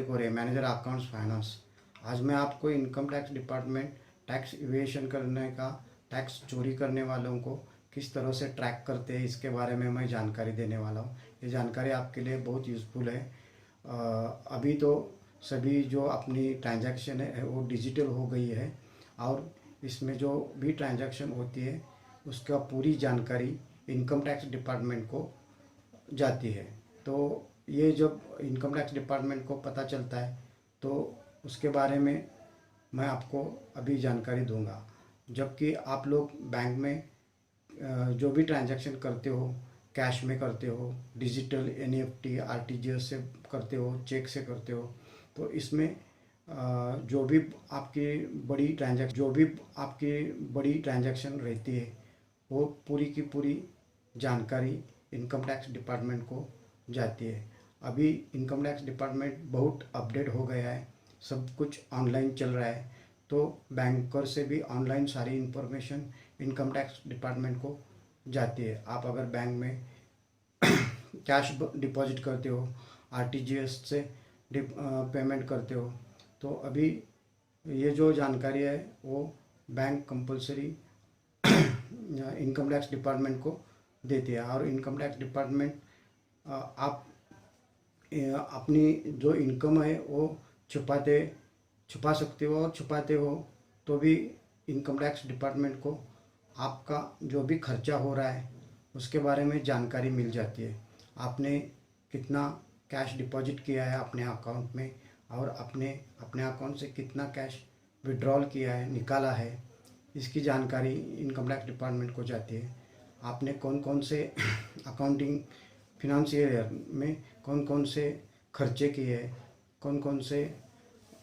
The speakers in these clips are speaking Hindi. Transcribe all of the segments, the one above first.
कोरे, मैनेजर अकाउंट्स फाइनेंस। आज मैं आपको income tax department tax evasion करने का, टैक्स चोरी करने वालों को किस तरह से ट्रैक करते हैं इसके बारे में मैं जानकारी देने वाला हूँ। ये जानकारी आपके लिए बहुत यूज़फुल है। अभी तो सभी जो अपनी ट्रांजैक्शन है वो डिजिटल हो गई है और इसमें जो भी ट्रांजैक्शन होती है उसका पूरी जानकारी इनकम टैक्स डिपार्टमेंट को जाती है। तो ये जब इनकम टैक्स डिपार्टमेंट को पता चलता है तो उसके बारे में मैं आपको अभी जानकारी दूंगा। जबकि आप लोग बैंक में जो भी ट्रांजैक्शन करते हो, कैश में करते हो, डिजिटल एनईएफटी आरटीजीएस से करते हो, चेक से करते हो, तो इसमें जो भी आपकी बड़ी ट्रांजैक्शन रहती है वो पूरी की पूरी जानकारी इनकम टैक्स डिपार्टमेंट को जाती है। अभी इनकम टैक्स डिपार्टमेंट बहुत अपडेट हो गया है, सब कुछ ऑनलाइन चल रहा है, तो बैंकर से भी ऑनलाइन सारी इन्फॉर्मेशन इनकम टैक्स डिपार्टमेंट को जाती है। आप अगर बैंक में कैश डिपॉजिट करते हो, आरटीजीएस से पेमेंट करते हो, तो अभी ये जो जानकारी है वो bank compulsory income tax department को देती है। और इनकम टैक्स डिपार्टमेंट आप अपनी जो इनकम है वो छुपा सकते हो, और छुपाते हो तो भी इनकम टैक्स डिपार्टमेंट को आपका जो भी खर्चा हो रहा है उसके बारे में जानकारी मिल जाती है। आपने कितना कैश डिपॉजिट किया है अपने अकाउंट में, और अपने अकाउंट से कितना कैश विड्रॉल किया है, निकाला है, इसकी जानकारी इनकम टैक्स डिपार्टमेंट को जाती है। आपने कौन कौन से अकाउंटिंग फिनंशियल ईयर में कौन कौन से खर्चे किए हैं, कौन कौन से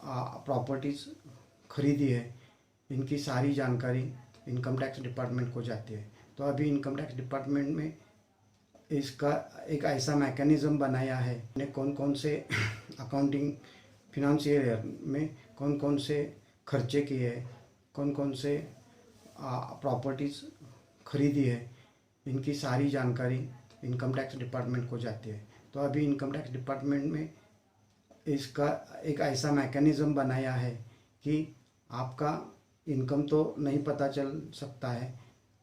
प्रॉपर्टीज़ खरीदी है, इनकी सारी जानकारी इनकम टैक्स डिपार्टमेंट को जाती है। तो अभी इनकम टैक्स डिपार्टमेंट में इसका एक ऐसा मैकेनिज़्म बनाया है, ने कौन कौन से अकाउंटिंग फिनंशियल ईयर में कौन कौन से खर्चे किए हैं, कौन कौन से प्रॉपर्टीज़ खरीदी है, इनकी सारी जानकारी इनकम टैक्स डिपार्टमेंट को जाती है। तो अभी इनकम टैक्स डिपार्टमेंट में इसका एक ऐसा मैकेनिज़्म बनाया है कि आपका इनकम तो नहीं पता चल सकता है,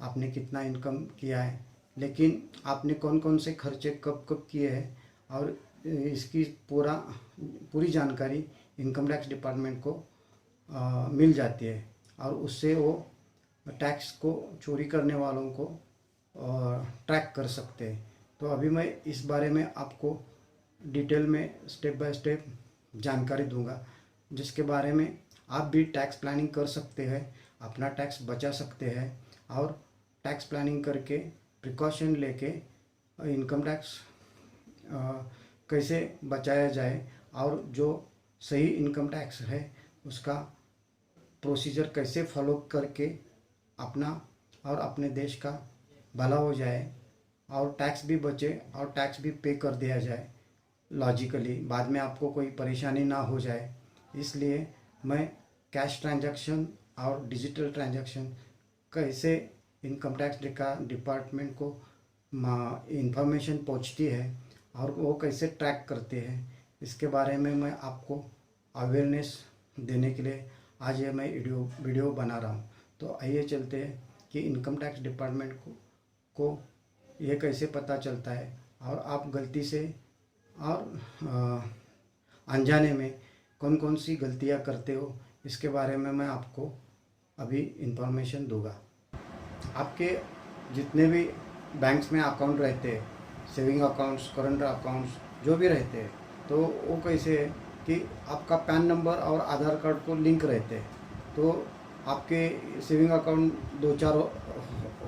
आपने कितना इनकम किया है, लेकिन आपने कौन कौन से खर्चे कब कब किए हैं, और इसकी पूरी जानकारी इनकम टैक्स डिपार्टमेंट को मिल जाती है। और उससे वो टैक्स को चोरी करने वालों को ट्रैक कर सकते हैं। तो अभी मैं इस बारे में आपको डिटेल में स्टेप बाय स्टेप जानकारी दूंगा, जिसके बारे में आप भी टैक्स प्लानिंग कर सकते हैं, अपना टैक्स बचा सकते हैं, और टैक्स प्लानिंग करके प्रिकॉशन लेके इनकम टैक्स कैसे बचाया जाए, और जो सही इनकम टैक्स है उसका प्रोसीजर कैसे फॉलो करके अपना और अपने देश का भला हो जाए, और टैक्स भी बचे और टैक्स भी पे कर दिया जाए लॉजिकली, बाद में आपको कोई परेशानी ना हो जाए। इसलिए मैं कैश ट्रांजैक्शन और डिजिटल ट्रांजैक्शन कैसे इनकम टैक्स डिपार्टमेंट को इंफॉर्मेशन पहुंचती है और वो कैसे ट्रैक करते हैं, इसके बारे में मैं आपको अवेयरनेस देने के लिए आज ये मैं वीडियो बना रहा हूँ। तो आइए चलते हैं कि इनकम टैक्स डिपार्टमेंट को ये कैसे पता चलता है, और आप गलती से और अनजाने में कौन कौन सी गलतियाँ करते हो, इसके बारे में मैं आपको अभी इंफॉर्मेशन दूंगा। आपके जितने भी बैंक्स में अकाउंट रहते हैं, सेविंग अकाउंट्स, करंट अकाउंट्स जो भी रहते हैं, तो वो कैसे है कि आपका पैन नंबर और आधार कार्ड को लिंक रहते हैं। तो आपके सेविंग अकाउंट 2-4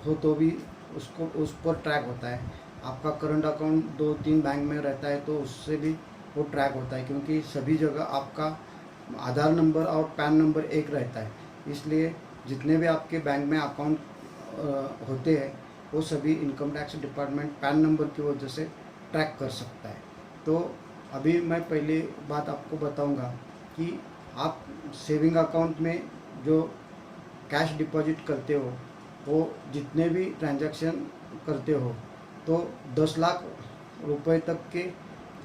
हो तो भी उस पर ट्रैक होता है। आपका करंट अकाउंट 2-3 बैंक में रहता है तो उससे भी वो ट्रैक होता है, क्योंकि सभी जगह आपका आधार नंबर और पैन नंबर एक रहता है। इसलिए जितने भी आपके बैंक में अकाउंट होते हैं वो सभी income tax department pan number की वजह से ट्रैक कर सकता है। तो अभी मैं पहली बात आपको बताऊंगा कि आप सेविंग अकाउंट में जो कैश डिपॉजिट करते हो, वो जितने भी ट्रांजैक्शन करते हो तो 10 लाख रुपए तक के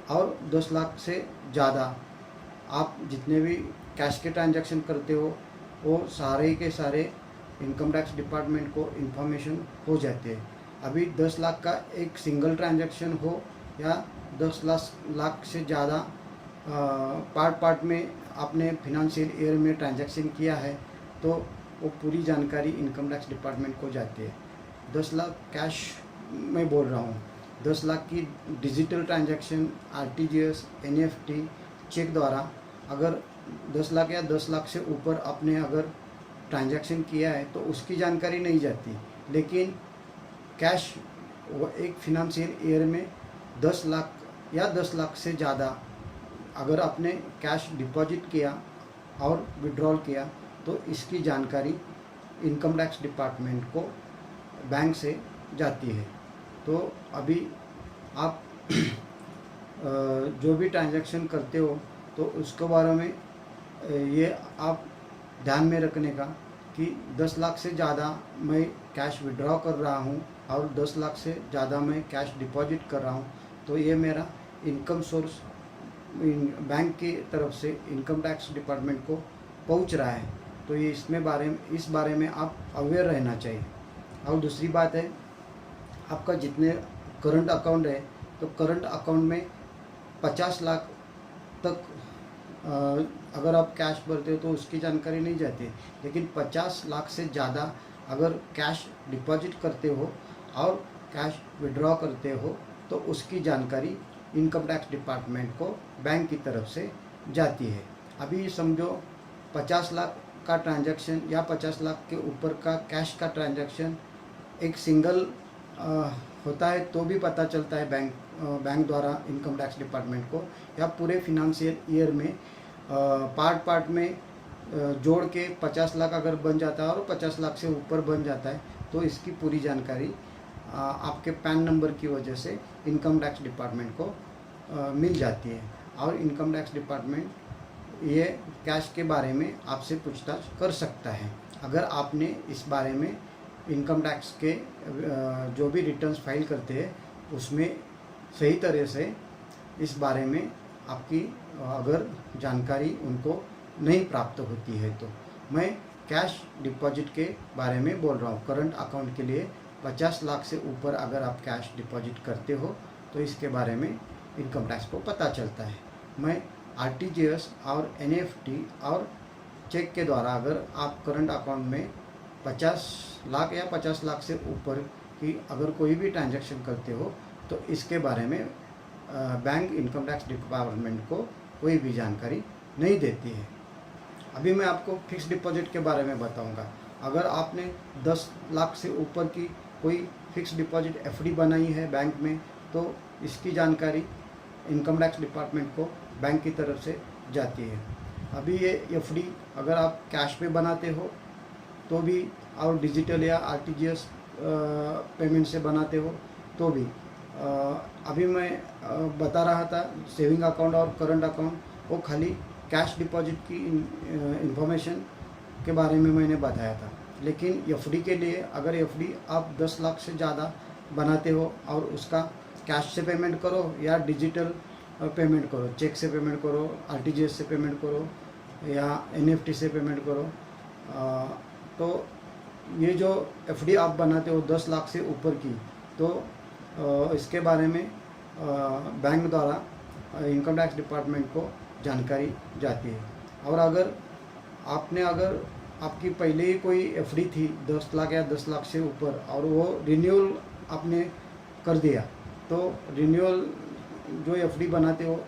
और 10 लाख से ज़्यादा आप जितने भी कैश के ट्रांजैक्शन करते हो वो सारे के सारे इनकम टैक्स डिपार्टमेंट को इन्फॉर्मेशन हो जाते हैं। अभी 10 लाख का एक सिंगल ट्रांजैक्शन हो या 10 लाख से ज़्यादा पार्ट पार्ट में आपने फिनंशियल ईयर में ट्रांजैक्शन किया है तो वो पूरी जानकारी इनकम टैक्स डिपार्टमेंट को जाती है। 10 लाख कैश में बोल रहा हूँ, 10 लाख की digital transaction RTGS, NEFT, cheque द्वारा अगर 10 लाख या 10 लाख से ऊपर आपने अगर ट्रांजैक्शन किया है तो उसकी जानकारी नहीं जाती। लेकिन कैश एक फिनंशियल ईयर में 10 लाख या 10 लाख से ज़्यादा अगर आपने कैश डिपॉजिट किया और विड्रॉल किया तो इसकी जानकारी इनकम टैक्स डिपार्टमेंट को बैंक से जाती है। तो अभी आप जो भी ट्रांजैक्शन करते हो तो उसके बारे में ये आप ध्यान में रखने का कि 10 लाख से ज़्यादा मैं कैश विड्रॉ कर रहा हूँ और 10 लाख से ज़्यादा मैं कैश डिपॉजिट कर रहा हूँ तो ये मेरा इनकम सोर्स बैंक की तरफ से इनकम टैक्स डिपार्टमेंट को पहुँच रहा है। तो ये इस बारे में आप अवेयर रहना चाहिए। और दूसरी बात है, आपका जितने करंट अकाउंट है तो करंट अकाउंट में 50 लाख तक अगर आप कैश भरते हो तो उसकी जानकारी नहीं जाती। लेकिन 50 लाख से ज़्यादा अगर कैश डिपॉजिट करते हो और कैश विड्रॉ करते हो तो उसकी जानकारी इनकम टैक्स डिपार्टमेंट को बैंक की तरफ से जाती है। अभी समझो 50 लाख का ट्रांजैक्शन या 50 लाख के ऊपर का कैश का ट्रांजैक्शन एक सिंगल होता है तो भी पता चलता है बैंक द्वारा इनकम टैक्स डिपार्टमेंट को, या पूरे फिनंशियल ईयर में पार्ट में जोड़ के 50 लाख अगर बन जाता है और 50 लाख से ऊपर बन जाता है तो इसकी पूरी जानकारी आपके पैन नंबर की वजह से इनकम टैक्स डिपार्टमेंट को मिल जाती है। और इनकम टैक्स डिपार्टमेंट ये कैश के बारे में आपसे पूछताछ कर सकता है अगर आपने इस बारे में इनकम टैक्स के जो भी रिटर्न्स फाइल करते हैं उसमें सही तरह से इस बारे में आपकी अगर जानकारी उनको नहीं प्राप्त होती है। तो मैं कैश डिपॉजिट के बारे में बोल रहा हूँ। करंट अकाउंट के लिए 50 लाख से ऊपर अगर आप कैश डिपॉजिट करते हो तो इसके बारे में इनकम टैक्स को पता चलता है। मैं आरटीजीएस और एनईएफटी और चेक के द्वारा अगर आप करंट अकाउंट में 50 लाख या 50 लाख से ऊपर की अगर कोई भी ट्रांजैक्शन करते हो तो इसके बारे में बैंक इनकम टैक्स डिपार्टमेंट को कोई भी जानकारी नहीं देती है। अभी मैं आपको फिक्स डिपॉजिट के बारे में बताऊंगा। अगर आपने 10 लाख से ऊपर की कोई फिक्स डिपॉजिट एफडी बनाई है बैंक में तो इसकी जानकारी इनकम टैक्स डिपार्टमेंट को बैंक की तरफ से जाती है। अभी ये एफडी अगर आप कैश पे बनाते हो तो भी और डिजिटल या आरटीजीएस पेमेंट से बनाते हो तो भी अभी मैं बता रहा था सेविंग अकाउंट और करंट अकाउंट वो खाली कैश डिपॉजिट की इंफॉर्मेशन के बारे में मैंने बताया था। लेकिन एफडी के लिए अगर एफडी आप 10 लाख से ज़्यादा बनाते हो और उसका कैश से पेमेंट करो या डिजिटल पेमेंट करो, चेक से पेमेंट करो, आरटीजीएस से पेमेंट करो या एनईएफटी से पेमेंट करो, तो ये जो एफडी आप बनाते हो 10 लाख से ऊपर की तो इसके बारे में बैंक द्वारा इनकम टैक्स डिपार्टमेंट को जानकारी जाती है। और अगर आपकी पहले ही कोई एफडी थी 10 लाख या 10 लाख से ऊपर और वो रिन्यूअल आपने कर दिया तो रिन्यूअल जो एफडी बनाते हो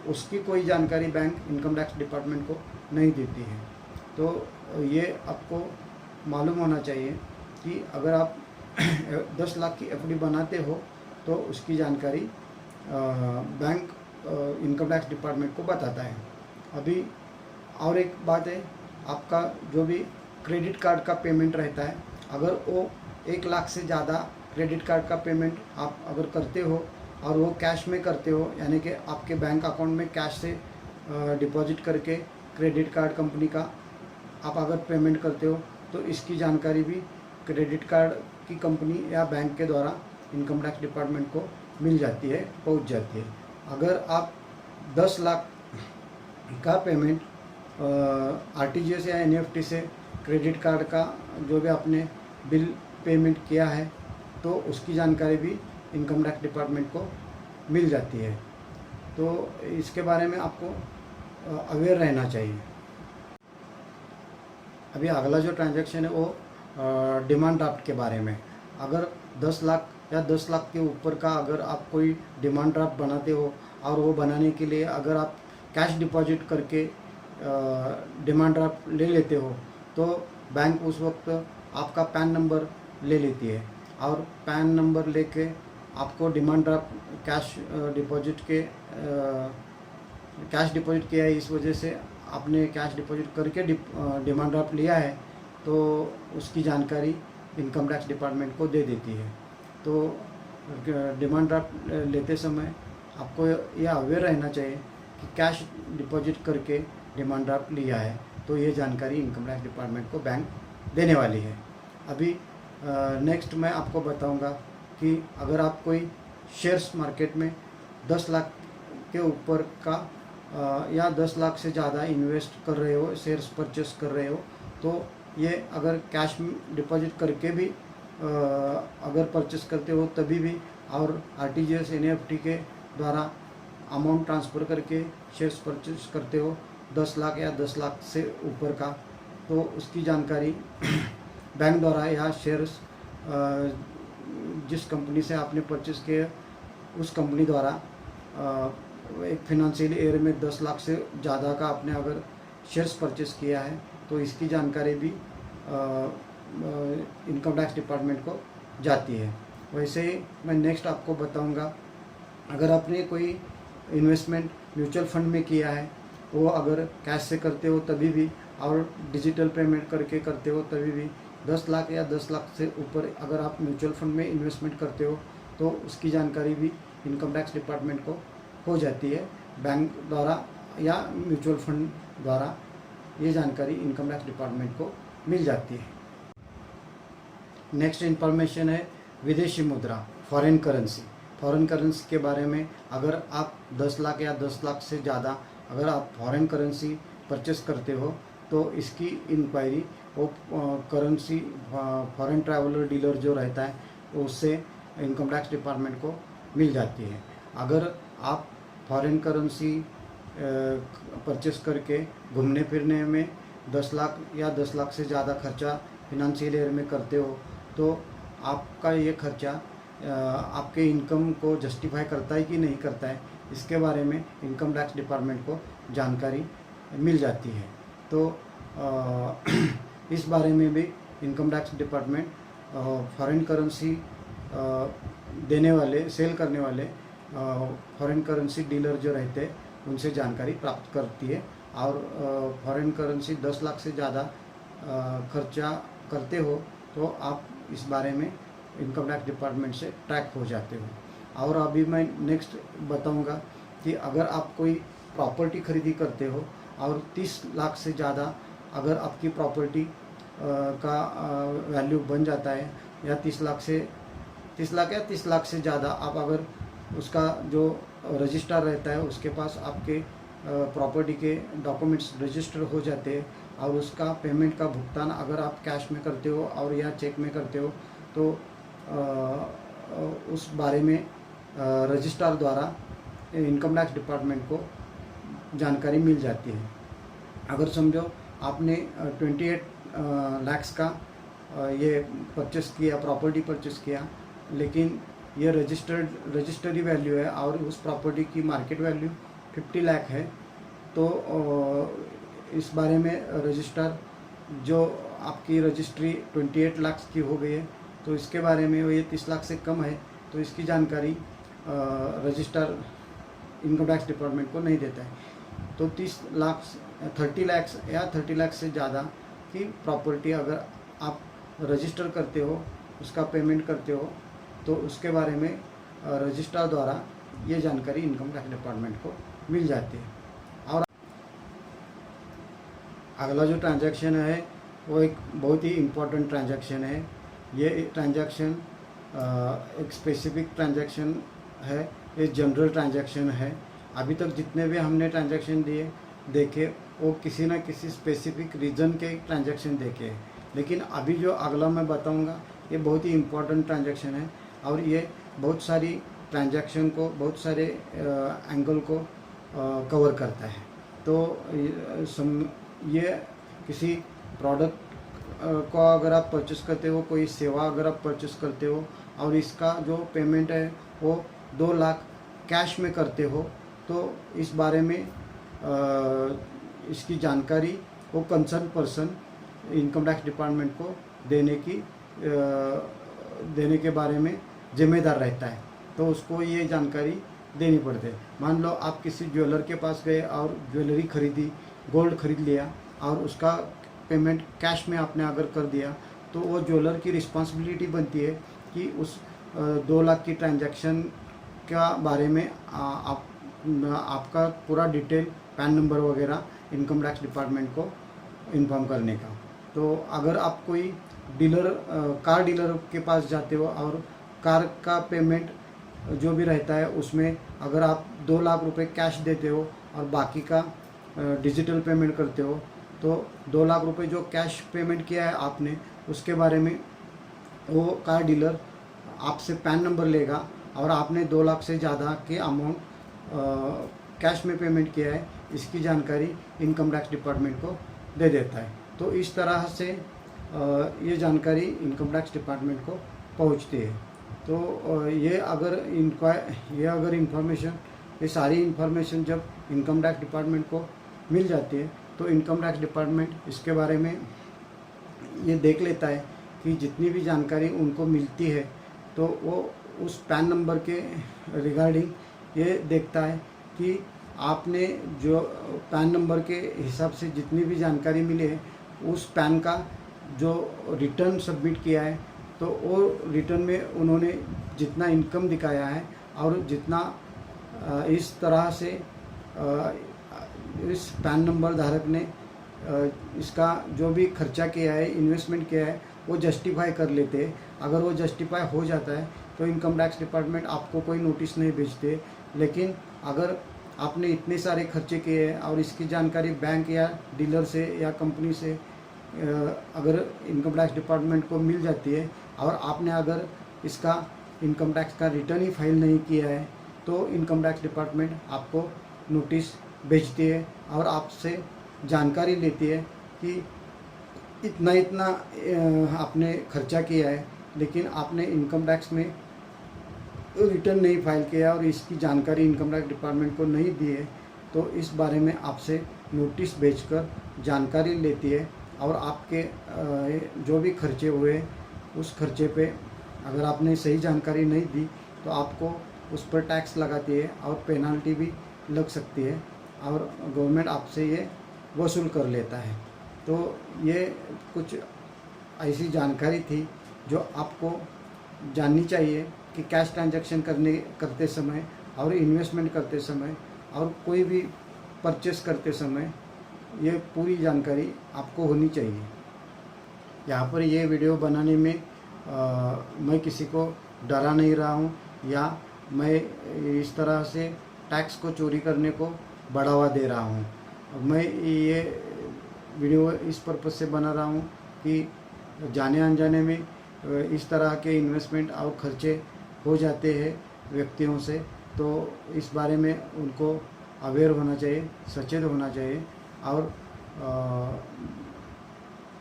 उसकी कोई जानकारी बैंक इनकम टैक्स डिपार्टमेंट को नहीं देती है। तो ये आपको मालूम होना चाहिए कि अगर आप 10 लाख की एफडी बनाते हो तो उसकी जानकारी बैंक इनकम टैक्स डिपार्टमेंट को बताता है। अभी और एक बात है, आपका जो भी क्रेडिट कार्ड का पेमेंट रहता है अगर वो 1 लाख से ज़्यादा क्रेडिट कार्ड का पेमेंट आप अगर करते हो और वो कैश में करते हो यानी कि आपके बैंक अकाउंट में कैश से डिपॉजिट करके क्रेडिट कार्ड कंपनी का आप अगर पेमेंट करते हो तो इसकी जानकारी भी क्रेडिट कार्ड की कंपनी या बैंक के द्वारा इनकम टैक्स डिपार्टमेंट को मिल जाती है, पहुंच जाती है। अगर आप 10 लाख का पेमेंट आरटीजीएस या एनईएफटी से क्रेडिट कार्ड का जो भी आपने बिल पेमेंट किया है तो उसकी जानकारी भी इनकम टैक्स डिपार्टमेंट को मिल जाती है। तो इसके बारे में आपको अवेयर रहना चाहिए। अभी अगला जो ट्रांजैक्शन है वो डिमांड ड्राफ्ट के बारे में। अगर 10 लाख या 10 लाख के ऊपर का अगर आप कोई डिमांड ड्राफ्ट बनाते हो और वो बनाने के लिए अगर आप कैश डिपॉजिट करके डिमांड ड्राफ्ट ले लेते हो तो बैंक उस वक्त आपका पैन नंबर ले लेती है और पैन नंबर लेके आपको डिमांड ड्राफ्ट कैश डिपॉजिट किया है, इस वजह से आपने कैश डिपॉजिट करके डिमांड ड्राफ्ट लिया है तो उसकी जानकारी इनकम टैक्स डिपार्टमेंट को दे देती है। तो डिमांड ड्राफ्ट लेते समय आपको यह अवेयर रहना चाहिए कि कैश डिपॉजिट करके डिमांड ड्राफ्ट लिया है, तो ये जानकारी इनकम टैक्स डिपार्टमेंट को बैंक देने वाली है। अभी नेक्स्ट मैं आपको बताऊंगा कि अगर आप कोई शेयर्स मार्केट में 10 लाख के ऊपर का या 10 लाख से ज़्यादा इन्वेस्ट कर रहे हो, शेयर्स परचेस कर रहे हो, तो ये अगर कैश डिपॉजिट करके भी अगर परचेस करते हो तभी भी और आरटीजीएस एनईएफटी के द्वारा अमाउंट ट्रांसफ़र करके शेयर्स परचेस करते हो 10 लाख या 10 लाख से ऊपर का, तो उसकी जानकारी बैंक द्वारा या शेयर्स जिस कंपनी से आपने परचेस किए उस कंपनी द्वारा एक फिनंशियल ईयर में 10 लाख से ज़्यादा का आपने अगर शेयर्स परचेस किया है तो इसकी जानकारी भी इनकम टैक्स डिपार्टमेंट को जाती है। वैसे ही मैं नेक्स्ट आपको बताऊंगा, अगर आपने कोई इन्वेस्टमेंट म्यूचुअल फंड में किया है वो अगर कैश से करते हो तभी भी और डिजिटल पेमेंट करके करते हो तभी भी 10 लाख या 10 लाख से ऊपर अगर आप म्यूचुअल फंड में इन्वेस्टमेंट करते हो तो उसकी जानकारी भी इनकम टैक्स डिपार्टमेंट को हो जाती है। बैंक द्वारा या म्यूचुअल फंड द्वारा ये जानकारी इनकम टैक्स डिपार्टमेंट को मिल जाती है। नेक्स्ट इन्फॉर्मेशन है विदेशी मुद्रा, फॉरेन करेंसी। फॉरेन करेंसी के बारे में अगर आप 10 लाख या 10 लाख से ज़्यादा अगर आप फॉरेन करेंसी परचेस करते हो तो इसकी इंक्वायरी वो करेंसी फॉरेन ट्रैवलर डीलर जो रहता है उससे इनकम टैक्स डिपार्टमेंट को मिल जाती है। अगर आप फॉरेन करेंसी परचेस करके घूमने फिरने में 10 लाख या 10 लाख से ज़्यादा खर्चा फिनंशियल ईयर में करते हो तो आपका ये खर्चा आपके इनकम को जस्टिफाई करता है कि नहीं करता है, इसके बारे में इनकम टैक्स डिपार्टमेंट को जानकारी मिल जाती है। तो इस बारे में भी income tax department foreign currency देने वाले सेल करने वाले फॉरेन करेंसी डीलर जो रहते हैं उनसे जानकारी प्राप्त करती है और फॉरेन करेंसी 10 लाख से ज़्यादा खर्चा करते हो तो आप इस बारे में इनकम टैक्स डिपार्टमेंट से ट्रैक हो जाते हो। और अभी मैं नेक्स्ट बताऊंगा कि अगर आप कोई प्रॉपर्टी खरीदी करते हो और 30 लाख से ज़्यादा अगर आपकी प्रॉपर्टी का वैल्यू बन जाता है या 30 लाख से ज़्यादा आप अगर उसका जो रजिस्ट्रार रहता है उसके पास आपके प्रॉपर्टी के डॉक्यूमेंट्स रजिस्टर हो जाते हैं और उसका पेमेंट का भुगतान अगर आप कैश में करते हो और या चेक में करते हो तो उस बारे में रजिस्ट्रार द्वारा इनकम टैक्स डिपार्टमेंट को जानकारी मिल जाती है। अगर समझो आपने 28 लाख का ये परचेस किया, प्रॉपर्टी परचेस किया, लेकिन ये रजिस्टरी वैल्यू है और उस प्रॉपर्टी की मार्केट वैल्यू 50 लाख है, तो इस बारे में रजिस्ट्रार जो आपकी रजिस्ट्री 28 लाख की हो गई है तो इसके बारे में ये 30 लाख से कम है तो इसकी जानकारी रजिस्ट्रार इनकम टैक्स डिपार्टमेंट को नहीं देता है। तो 30 लाख से ज़्यादा की प्रॉपर्टी अगर आप रजिस्टर करते हो, उसका पेमेंट करते हो, तो उसके बारे में रजिस्ट्रार द्वारा ये जानकारी इनकम टैक्स डिपार्टमेंट को मिल जाती है। और अगला जो ट्रांजैक्शन है वो एक बहुत ही इम्पोर्टेंट ट्रांजैक्शन है। ये ट्रांजैक्शन एक स्पेसिफिक ट्रांजैक्शन है, ये जनरल ट्रांजैक्शन है। अभी तक जितने भी हमने ट्रांजैक्शन दिए देखे वो किसी न किसी स्पेसिफिक रीजन के ट्रांजैक्शन देखे। लेकिन अभी जो अगला मैं बताऊंगा ये बहुत ही इम्पोर्टेंट ट्रांजैक्शन है और ये बहुत सारी ट्रांजैक्शन को, बहुत सारे एंगल को कवर करता है। तो ये किसी प्रोडक्ट को अगर आप परचेस करते हो, कोई सेवा अगर आप परचेस करते हो और इसका जो पेमेंट है वो 2 लाख कैश में करते हो, तो इस बारे में इसकी जानकारी वो concern person income tax department को देने के बारे में जिम्मेदार रहता है। तो उसको ये जानकारी देनी पड़ती है। मान लो आप किसी ज्वेलर के पास गए और ज्वेलरी खरीदी, गोल्ड खरीद लिया और उसका पेमेंट कैश में आपने अगर कर दिया, तो वो ज्वेलर की रिस्पॉन्सिबिलिटी बनती है कि उस 2 लाख की ट्रांजैक्शन का बारे में आपका पूरा डिटेल, पैन नंबर वगैरह इनकम टैक्स डिपार्टमेंट को इन्फॉर्म करने का। तो अगर आप कोई कार डीलर के पास जाते हो और कार का पेमेंट जो भी रहता है उसमें अगर आप 2 लाख रुपए कैश देते हो और बाकी का डिजिटल पेमेंट करते हो, तो 2 लाख रुपए जो कैश पेमेंट किया है आपने, उसके बारे में वो कार डीलर आपसे पैन नंबर लेगा और आपने 2 लाख से ज़्यादा के अमाउंट कैश में पेमेंट किया है, इसकी जानकारी इनकम टैक्स डिपार्टमेंट को दे देता है। तो इस तरह से ये जानकारी इनकम टैक्स डिपार्टमेंट को पहुंचती है। तो ये अगर इंफॉर्मेशन, ये सारी इंफॉर्मेशन जब इनकम टैक्स डिपार्टमेंट को मिल जाती है, तो इनकम टैक्स डिपार्टमेंट इसके बारे में ये देख लेता है कि जितनी भी जानकारी उनको मिलती है, तो वो उस पैन नंबर के रिगार्डिंग ये देखता है कि आपने जो पैन नंबर के हिसाब से जितनी भी जानकारी मिली है, उस पैन का जो रिटर्न सबमिट किया है, तो वो रिटर्न में उन्होंने जितना इनकम दिखाया है और जितना इस तरह से इस पैन नंबर धारक ने इसका जो भी खर्चा किया है, इन्वेस्टमेंट किया है, वो जस्टिफाई कर लेते हैं। अगर वो जस्टिफाई हो जाता है तो इनकम टैक्स डिपार्टमेंट आपको कोई नोटिस नहीं भेजते। लेकिन अगर आपने इतने सारे खर्चे किए हैं और इसकी जानकारी बैंक या डीलर से या कंपनी से अगर इनकम टैक्स डिपार्टमेंट को मिल जाती है और आपने अगर इसका इनकम टैक्स का रिटर्न ही फाइल नहीं किया है, तो इनकम टैक्स डिपार्टमेंट आपको नोटिस भेजती है और आपसे जानकारी लेती है कि इतना आपने खर्चा किया है, लेकिन आपने इनकम टैक्स में रिटर्न नहीं फाइल किया और इसकी जानकारी इनकम टैक्स डिपार्टमेंट को नहीं दी है, तो इस बारे में आपसे नोटिस भेजकर जानकारी लेती है और आपके जो भी खर्चे हुए उस खर्चे पे अगर आपने सही जानकारी नहीं दी तो आपको उस पर टैक्स लगाती है और पेनल्टी भी लग सकती है और गवर्नमेंट आपसे ये वसूल कर लेता है। तो ये कुछ ऐसी जानकारी थी जो आपको जाननी चाहिए कि कैश ट्रांजैक्शन करते समय और इन्वेस्टमेंट करते समय और कोई भी परचेस करते समय ये पूरी जानकारी आपको होनी चाहिए। यहाँ पर ये वीडियो बनाने में मैं किसी को डरा नहीं रहा हूँ या मैं इस तरह से टैक्स को चोरी करने को बढ़ावा दे रहा हूँ। मैं ये वीडियो इस पर्पज़ से बना रहा हूँ कि जाने अनजाने में इस तरह के इन्वेस्टमेंट और खर्चे हो जाते हैं व्यक्तियों से, तो इस बारे में उनको अवेयर होना चाहिए, सचेत होना चाहिए और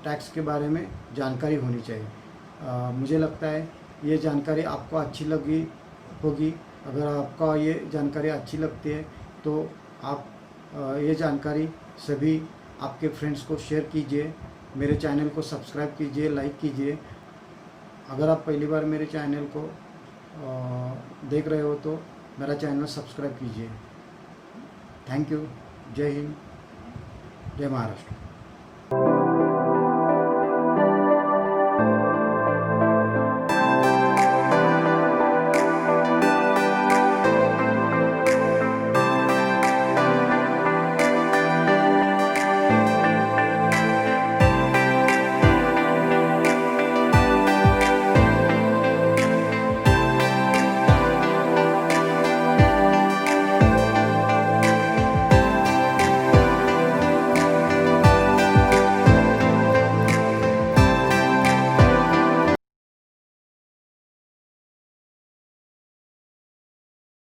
टैक्स के बारे में जानकारी होनी चाहिए। मुझे लगता है ये जानकारी आपको अच्छी लगी होगी। अगर आपका ये जानकारी अच्छी लगती है तो आप ये जानकारी सभी आपके फ्रेंड्स को शेयर कीजिए, मेरे चैनल को सब्सक्राइब कीजिए, लाइक कीजिए। अगर आप पहली बार मेरे चैनल को देख रहे हो तो मेरा चैनल सब्सक्राइब कीजिए। Thank you. जय हिंद, जय महाराष्ट्र।